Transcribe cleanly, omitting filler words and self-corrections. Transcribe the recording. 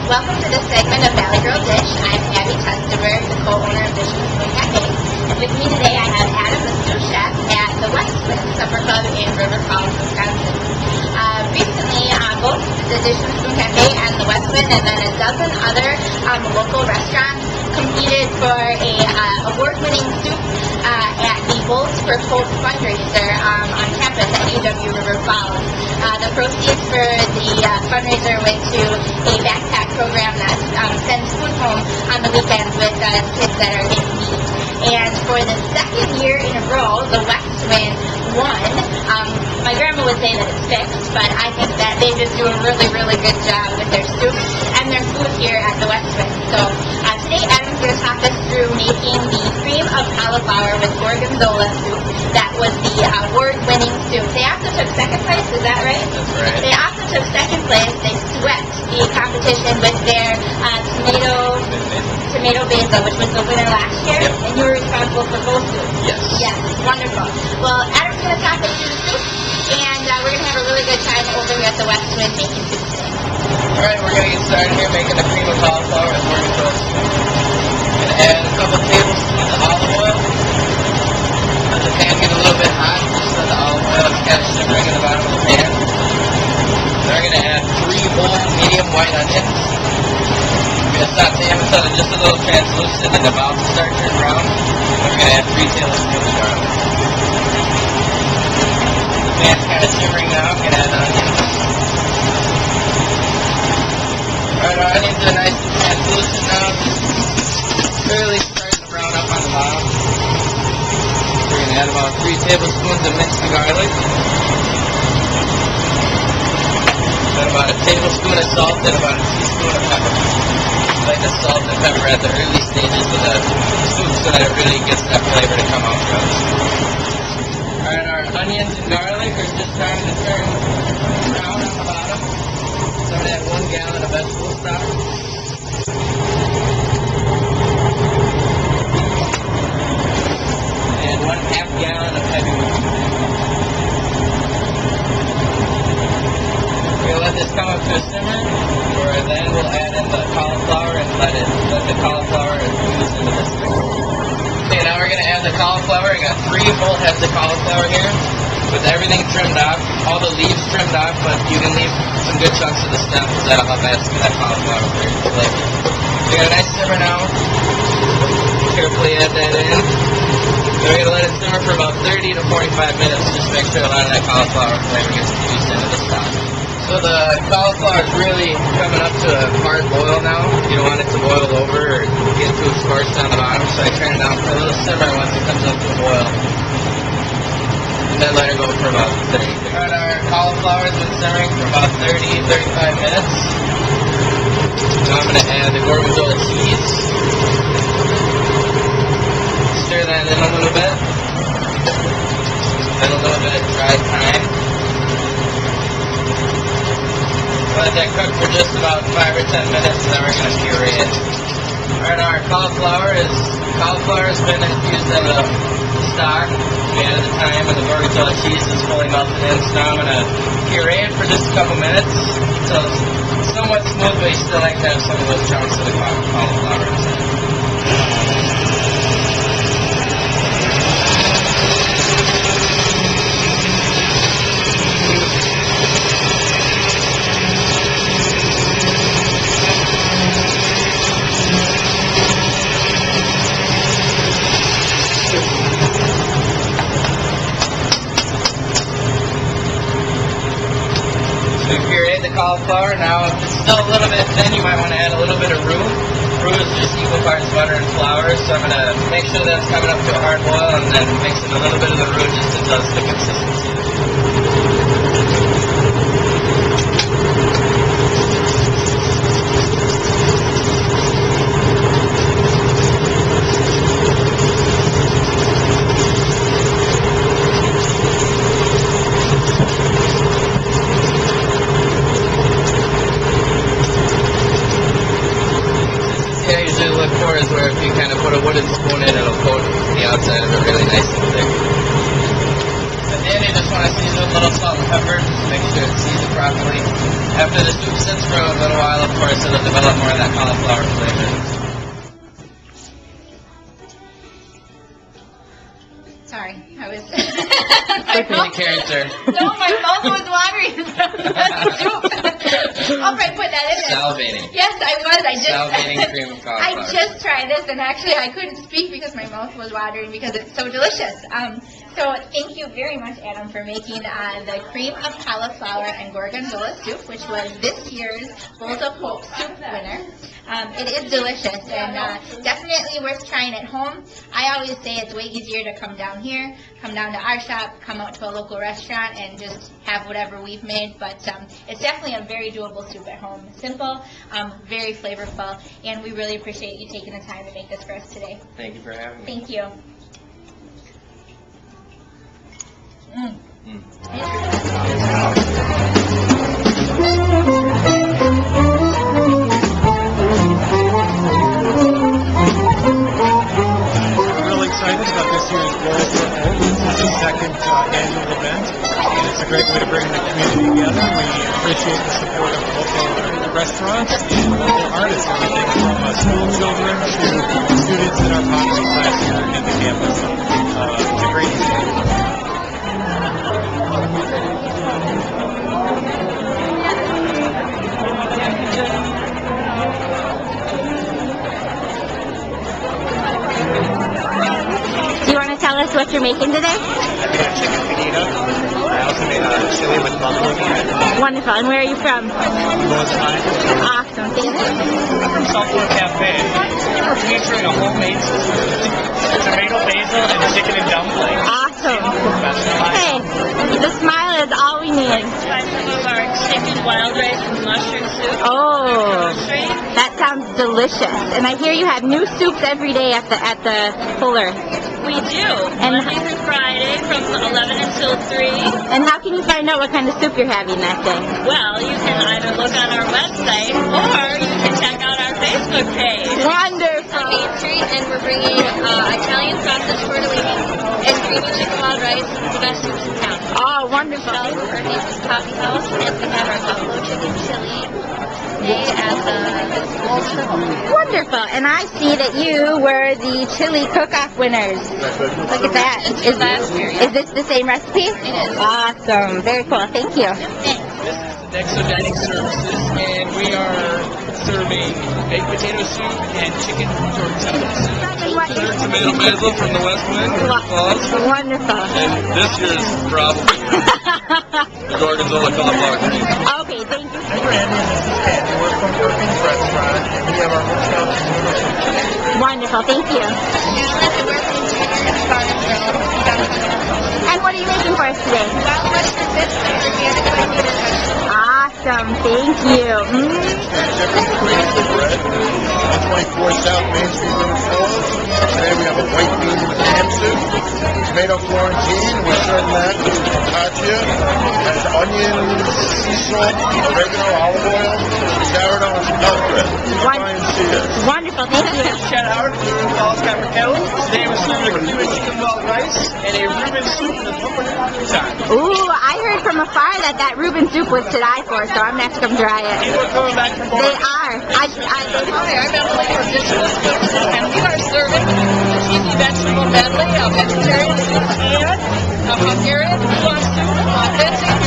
Welcome to this segment of Valley Girl Dish. I'm Abby Testenberg, the co-owner of Dish and Spoon Cafe. With me today I have Adam, the sous chef at the WestWind Supper Club in River Falls, Wisconsin. Recently, both the Dish and Spoon Cafe and the WestWind and then a dozen other local restaurants competed for a award-winning soup at the Bowls for Hope fundraiser on campus at AW River Falls. The proceeds for the fundraiser went to a backpack program that sends food home on the weekends with kids that are in need. And for the second year in a row, the WestWind won. My grandma would say that it's fixed, but I think that they just do a really, really good job with their soup and their food here at the WestWind. So today Adam's going to talk us through making the cream of cauliflower with gorgonzola soup. That was the award-winning soup. They also took second place, is that right? That's right. They also took second place. They swept the competition with their tomato basil, which was the winner last year, yep. And you were responsible for both soups. Yes. Yes, wonderful. Well, Adam's going to talk us through the soup, and we're going to have a really good time over here at the WestWind making soup today. Alright, we're going to get started here making the cream of cauliflower with gorgonzola soup. I'm going to add a couple tablespoons of olive oil. Let the pan get a little bit hot, just so the olive oil is kind of simmering in the bottom of the pan. Then we're going to add 3 whole medium white onions. We're going to saute them until they're just a little translucent and about to start turning brown. And we're going to add 3 tablespoons of garlic. The pan's kind of simmering now. I'm going to add the onions. Alright, our onions are nice and translucent now. Just barely starting to brown up on the bottom. We're going to add about 3 tablespoons of minced garlic. Then about a tablespoon of salt and about a teaspoon of pepper. I like the salt and pepper at the early stages of the soup so that it really gets that flavor to come out throughout the soup. Alright, our onions and garlic are just starting to turn brown on the bottom. So I'm going to add 1 gallon of vegetable stock. And 1/2 gallon of heavy whipping cream. We're going to let this come up to a simmer, or then we'll add in the cauliflower and let the cauliflower infuse into this thing. Okay, now we're going to add the cauliflower. I got 3 whole heads of cauliflower here, with everything trimmed off, all the leaves trimmed off, but you can leave some good chunks of the stem because that'll help add some of that cauliflower flavor. We got a nice simmer now. Carefully add that in. So we're going to let it simmer for about 30 to 45 minutes, just make sure a lot of that cauliflower flavor gets infused into the stock. So the cauliflower is really coming up to a hard boil now. You don't want it to boil over or get too scorched on the bottom, so I turn it down for a little simmer once it comes up to a boil. And then let it go for about 30. Alright, our cauliflower has been simmering for about 30-35 minutes. Now I'm going to add the gorgonzola cheese. Stir that in a little bit. Then a little bit of dry thyme. Let that cook for just about 5 or 10 minutes, and then we're going to puree it. Alright, our cauliflower has been infused in the stock. We added the thyme and the gorgonzola cheese is fully melted in, so now I'm going to puree it for just a couple minutes until it's somewhat smooth, but you still like to have some of those chunks of the cauliflower inside. We pureed the cauliflower. Now, if it's still a little bit thin, you might want to add a little bit of roux. Roux is just equal parts butter and flour, so I'm going to make sure that's coming up to a hard boil and then mix in a little bit of the roux just to adjust the consistency. Is where if you kind of put a wooden spoon in, it'll coat the outside of it really nice and thick. At the end, you just want want to season with a little salt and pepper. Just make sure it's seasoned properly. After the soup sits for a little while, of course, it'll develop more of that cauliflower flavor. Sorry, I was... Quick main character. No, my mouth was watering from the soup. I'll probably put that in there. Salivating. Yes, I was. Salivating cream of cauliflower. I just tried this, and actually I couldn't speak because my mouth was watering because it's so delicious. So thank you very much, Adam, for making the cream of cauliflower and gorgonzola soup, which was this year's Bowls of Hope soup winner. It is delicious and definitely worth trying at home. I always say it's way easier to come down here, come down to our shop, come out to a local restaurant, and just have whatever we've made. But it's definitely a very doable soup at home. Simple, very flavorful, and we really appreciate you taking the time to make this for us today. Thank you for having me. Thank you. Really excited about this year's Bowls of Hope. This is the second annual event, and it's a great way to bring the community together. We appreciate the support of local restaurants and local artists, everything from school children to students in our pottery class here at the campus. It's a great event. Do you want to tell us what you're making today? I made a chicken panita. I also made a chili with buffalo meat. Wonderful. And where are you from? WestWind. Awesome. Thank you. I'm from Southwood Cafe. We're featuring a homemade tomato basil and chicken and dumpling. Awesome. Hey, the smile is all we need. Try some of our chicken wild rice and mushroom soup. Oh, that sounds delicious. And I hear you have new soups every day at the Fuller. We do. Monday through Friday from 11 until 3. And how can you find out what kind of soup you're having that day? Well, you can either look on our website or you can check out our Facebook page. Wonderful. On Main Street, and we're bringing Italian sausage tortellini and creamy chicken wild rice, the best soups in town. Oh, wonderful. Our name is Coffee House, and we have our buffalo chicken chili today at the Wonderful. And I see that you were the chili cook-off winners. Look at that. Is this the same recipe? It is. Awesome. Very cool. Thank you. This is the Dexo Dining Services, and we are serving baked potato soup and chicken tortilla soup. Tomato basil from the WestWind, River Falls. Wonderful. And this year's probably the gorgonzola cauliflower cream. Okay, thank you. Hi, Brandon. This is Candy. We're from Perkins Restaurant, and we have our hotel community. Wonderful. Thank you. And what are you making for us today? Awesome. Thank you. Different creams of bread. 124 South Main Street, River Falls. Today we have a white bean ham soup, tomato Florentine. We're serving that with focaccia. Has onions, sea salt, oregano, olive oil, sourdough, and some milk bread. Come by and see us. Wonderful. Thank you. Shout out to Falls Copper Kettle. Today we're serving a cream of chicken wild rice and a Reuben soup with pumpernickel time. Ooh, I heard from afar that Reuben soup was to die for, so I'm going to have to come try it. People are coming back from They are. Hi, I'm Emily from Digital Foods, and we are serving a cheesy vegetable medley, a vegetarian soup and a Hungarian soup, authentic